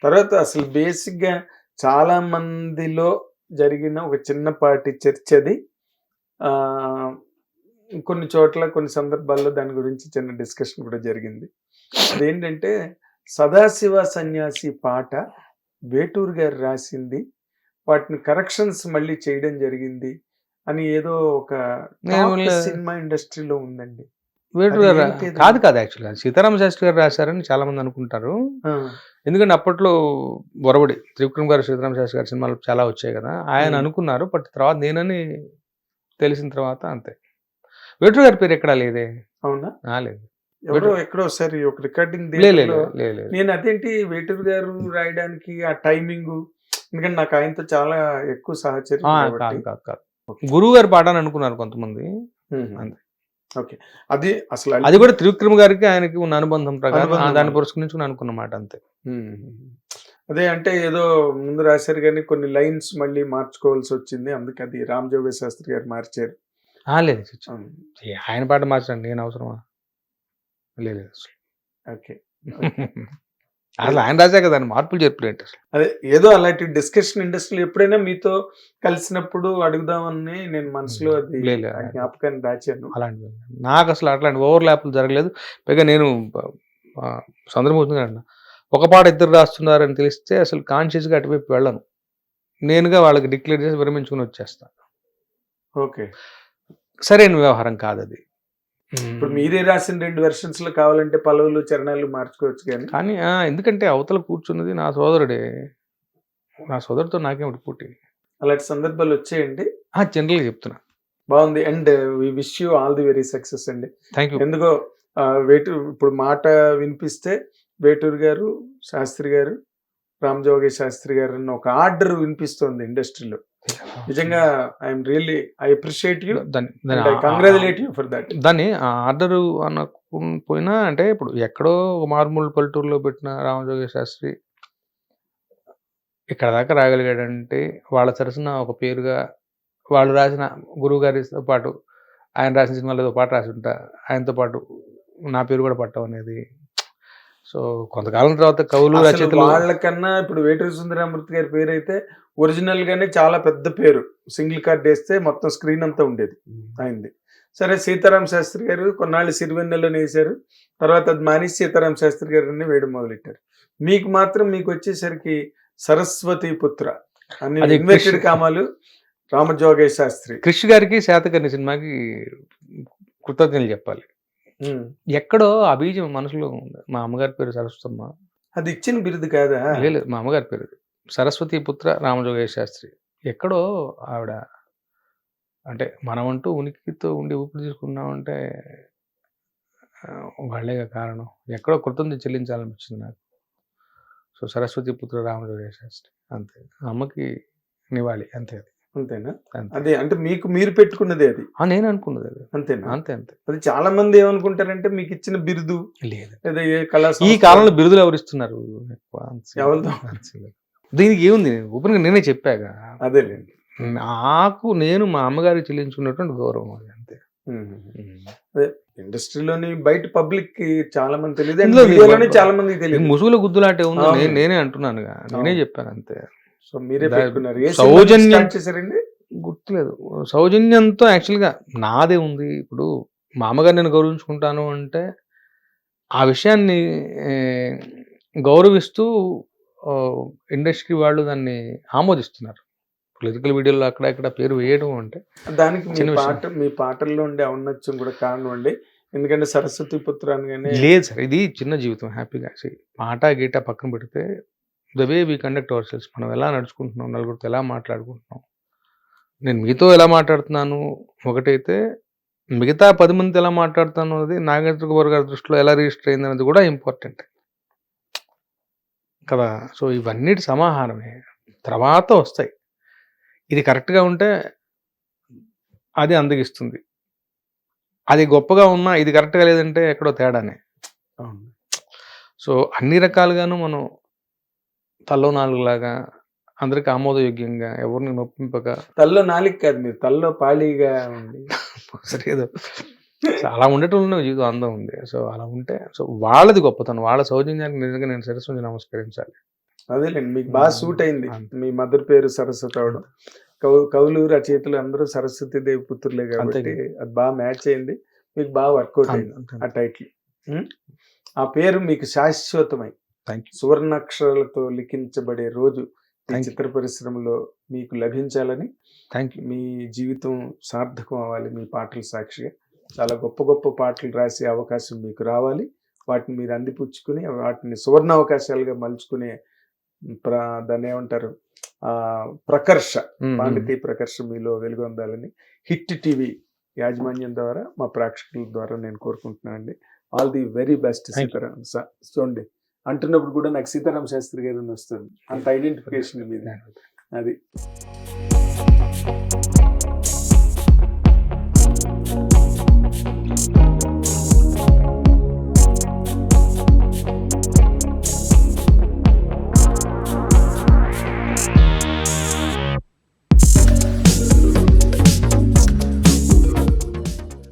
తర్వాత అసలు బేసిక్‌గా చాలా మందిలో జరిగిన ఒక చిన్నపాటి చర్చ అది. ఆహ్, కొన్ని చోట్ల, కొన్ని సందర్భాల్లో దాని గురించి చిన్న డిస్కషన్ కూడా జరిగింది. అదేంటంటే 'సదాశివ సన్యాసి' పాట వేటూరు గారు రాసింది. వాటిని కరెక్షన్స్ మళ్ళీ చేయడం జరిగింది అని ఏదో ఒక నేను టాక్ లే సినిమా ఇండస్ట్రీలో ఉందండి. వేటూరు అది గారు ఏంటిది? కాదు యాక్చువల్‌గా. సీతారామ శాస్త్రి గారు రాశారని చాలామంది అనుకుంటారు. ఆ! ఎందుకంటే అప్పట్లో 'ఒరవడి' త్రివిక్రమ్ గారు, సీతారామ శాస్త్రి గారి సినిమాలు చాలా వచ్చాయి గదా! ఆయన హ్మ్. అనుకున్నారు. బట్ తర్వాత నేనని తెలిసిన తర్వాత అంతే. వేటూరు గారి పేరు ఎక్కడా లేదే. అవునా? లేదు. ఎవరో వేటూరు ఎక్కడో ఒకసారి ఒక రికార్డింగ్ లే లే థియేటర్‌లో లే లే లేదు. నేను అదేంటి వేటూరు గారు రాయడానికి ఆ టైమింగు ఎందుకంటే నాకు ఆయనతో చాలా ఎక్కువ సహచర్యం కాబట్టి. కాదు. ఓకే. గురువు గారి పాట అని అనుకున్నారు కొంతమంది. హుహు. అంతే. ఓకే. అది అసలు అది కూడా త్రివిక్రమ్ గారికి ఆయనకి ఉన్న అనుబంధం ప్రకారం అనుబంధం దాన్ని వల్ల. పురస్కరించుకొని అనుకున్న మాట అంతే. హుహు. అదే అంటే ఏదో ముందు రాశారు గానీ కొన్ని లైన్స్ మళ్ళీ మార్చుకోవాల్సొచ్చింది. అందుకే అది 'రామజోగయ్య శాస్త్రి' గారు మార్చారు. లేదు. అవును. ఆయన పాట మార్చండి నేను అవసరమా? లేదు అసలు. ఓకే. ఓకే. అసలు ఆయన రాసాక దాన్ని మార్పులు చేర్పులేంటి అసలు. అదే ఏదో అలాంటి డిస్కషన్ ఇండస్ట్రీలో ఎప్పుడైనా మీతో కలిసినప్పుడు అడుగుదామని నేను మనసులో అది లే లే ఆ జ్ఞాపకాన్ని దాచాను. అలాంటివి నాకసలు అట్లాంటి ఓవర్‌లాప్‌లు జరగలేదు. పైగా నేను ఆహ్, సందర్భం వచ్చింది కదండీ. ఒక పాట ఇద్దరు రాస్తున్నారని తెలిస్తే అసలు కాన్షియస్‌గా అటువైపు వెళ్ళను. నేనుగా వాళ్ళకి డిక్లేర్ చేసి విరమించుకొని వచ్చేస్తా. ఓకే. సరైన వ్యవహారం కాదది. ఇప్పుడు మీరే రాసిన 2 వెర్షన్స్‌లో కావాలంటే పల్లవులు, చరణాలు మార్చుకోవచ్చు గానీ, కానీ ఎందుకంటే అవతల కూర్చున్నది నా సోదరుడే. నా సోదరుడితో నాకేమిటి పోటీ. అలాంటి సందర్భాలొచ్చాయండి? జనరల్‌గా చెప్తున్నా. బావుంది. And we wish you all the very success అండి. Thank you. ఎందుకో ఇప్పుడు మాట వినిపిస్తే వేటూరు గారు, శాస్త్రి గారు, రామజోగయ్య శాస్త్రి గారు అన్న ఒక ఆర్డర్ వినిపిస్తోంది ఇండస్ట్రీలో. నిజంగా I am really I appreciate you దాన్ని దాన్ని and I congratulate you for that. దాన్ని ఆర్డరు పోయినా అంటే ఇప్పుడు ఎక్కడో ఒక మారుమూల పల్లెటూరులో పెట్టిన రామజోగయ్య శాస్త్రి ఇక్కడ దాకా రాగలిగాడంటే వాళ్ళ సరసన ఒక పేరుగా వాళ్ళు రాసిన గురువుగారితో పాటు ఆయన రాసిన సినిమాలో ఏదో పాట రాసుంటా. ఆయనతో పాటు నా పేరు కూడా పట్టం అనేది. సో, కొంతకాలం తర్వాత కవులు, అసలు రచయితలు వాళ్ళకన్నా ఇప్పుడు వేటూరి సుందరరామూర్తి గారి పేరైతే ఒరిజినల్‌గానే చాలా పెద్ద పేరు. సింగిల్ కార్డేస్తే మొత్తం స్క్రీన్ అంతా ఉండేది ఆయనది. సరే 'సీతారామ శాస్త్రి' గారు కొన్నాళ్ళు 'సిరివెన్నెల'నేసారు. తర్వాత అది మానేసి 'సీతారామ శాస్త్రి' గారని వేయడం మొదలెట్టారు. మీకు మాత్రం మీకొచ్చేసరికి 'సరస్వతి పుత్ర' అని అది ఇన్వర్టెడ్ కామాలు 'రామజోగయ్య శాస్త్రి.' క్రిష్ గారికి, శాతకర్ణి సినిమాకి కృతజ్ఞతలు చెప్పాలి. హ్మ్. ఎక్కడో ఆ బీజం మనసులో ఉంది. మా అమ్మగారి పేరు సరస్వతమ్మ. అది ఇచ్చిన బిరుదు కాదా? లేదు మా అమ్మగారి పేరు. సరస్వతి పుత్ర రామజోగయ్య శాస్త్రి. ఎక్కడో ఆవిడ అంటే మనమంటూ ఉనికితో ఉండి ఊపిరి తీసుకున్నామంటే వాళ్ళేగా కారణం. ఎక్కడో కృతజ్ఞత చెల్లించాలనిపించింది నాకు. సో, సరస్వతి పుత్ర రామజోగయ్య శాస్త్రి అంతే. అమ్మకి నివాళి అంతే అది. అంతేనా? అంతే. అదే అంటే మీకు మీరు పెట్టుకున్నదే అది. నేను అనుకున్నదది. అంతేనా? అంతే. అది చాలా మంది ఏమనుకుంటారంటే మీకిచ్చిన బిరుదు లేదు. లేదా ఏ కళా ఈ సంస్థ కాలంలో బిరుదులు ఎవరిస్తున్నారు? ఎక్కువ ఎవరిదో దీనికి ఏముంది? ఓపెన్‌గా నేనే చెప్పాగా. అదేలెండి. నేను మా అమ్మగారికి చెల్లించుకున్నటువంటి గౌరవం అది అంతే. అదే ఇండస్ట్రీలోని బయట పబ్లిక్‌కి చాలా మంది తెలీదు. అండ్ ఇందులో మీడియాలోనే చాలా మందికి తెలీదు. ముసుగుల గుద్దులాటే ఉందో అవును. నేనే అంటున్నానుగా. నేనే అవును. చెప్పాను అంతే. సో మీరే పెట్టుకున్నారు. ఏ సినిమా నుంచి సౌజన్యం స్టార్ట్ చేశారండి? గుర్తులేదు. సౌజన్యంతో యాక్చువల్‌గా నాదే ఉంది. ఇప్పుడు మా అమ్మగారిని నేను గౌరవించుకుంటాను అంటే, ఆ విషయాన్ని ఆహ్, గౌరవిస్తూ ఇండస్ట్రీ వాళ్ళు దాన్ని ఆమోదిస్తున్నారు. పొలిటికల్ వీడియోలో అక్కడ ఇక్కడ పేరు వేయడం అంటే దానికి చిన్న విషయం. మీ పాటల్లో ఉండే ఔన్నత్యం కూడా కారణం అండి. ఎందుకంటే 'సరస్వతి పుత్ర' అనగానే లేదు సార్. ఇది చిన్న జీవితం హ్యాపీగా. పాట, గీట పక్కన పెడితే the way we conduct ourselves మనం ఎలా నడుచుకుంటున్నాం, నలుగురితో ఎలా మాట్లాడుకుంటున్నాం. నేను మీతో ఎలా మాట్లాడుతున్నాను ఒకటైతే, మిగతా 10 మందితో ఎలా మాట్లాడుతాను అన్నది నాగేంద్ర గారి దృష్టిలో ఎలా రిజిస్టర్ అయిందనేది కూడా ఇంపార్టెంట్ కదా! సో, ఇవన్నిటి సమాహారమే. తర్వాత వస్తాయి. ఇది కరెక్ట్‌గా ఉంటే అది అందగిస్తుంది. అది గొప్పగా ఉన్నా ఇది కరెక్ట్‌గా లేదంటే ఎక్కడో తేడానే. అవును. సో, అన్ని రకాలుగాను మనం తల్లో నాలుగులాగా అందరికి ఆమోదయోగ్యంగా ఎవరిని నొప్పింపక తల్లో నాలిక కాదు మీరు తల్లో పాళీగా ఉండి సరేదో అలా ఉండటంలో జీవితం అందం ఉంది. సో, అలా ఉంటే వాళ్ళది గొప్పతనం. వాళ్ళ సౌజన్యానికి నిజంగా నేను శిరస్సు వంచి నమస్కరించాలి. అదేలేండి మీకు బాగా సూట్ అయింది. అంతే. మీ మదర్ పేరు సరస్వతి అవడం, కవులు రచయితలు అందరూ సరస్వతి దేవి పుత్రులే కాబట్టి అంతే. అది బాగా మ్యాచ్ అయింది, మీకు బాగా వర్కౌట్ అయింది ఆ టైటిల్. ఆ పేరు మీకు శాశ్వతమై థ్యాంక్ యూ. సువర్ణాక్షరాలతో లిఖించబడే రోజు ఈ Thank you. చిత్ర పరిశ్రమలో మీకు లభించాలని, థ్యాంక్ యూ. మీ జీవితం సార్థకం అవ్వాలి మీ పాటల సాక్షిగా. చాలా గొప్ప గొప్ప పాటలు రాసే అవకాశం మీకు రావాలి, వాటిని మీరు అందిపుచ్చుకుని వాటిని సువర్ణ అవకాశాలుగా మలుచుకునే దాన్ని ఏమంటారు ప్రకర్ష, పాండితీ ప్రకర్ష మీలో వెలుగొందాలని హిట్ టీవీ యాజమాన్యం ద్వారా మా ప్రేక్షకుల ద్వారా నేను కోరుకుంటున్నానండి. All the very best Sitaram. చూడండి అంటున్నప్పుడు కూడా నాకు సీతారాం శాస్త్రి గారు వస్తుంది, అంత ఐడెంటిఫికేషన్ మీద అది.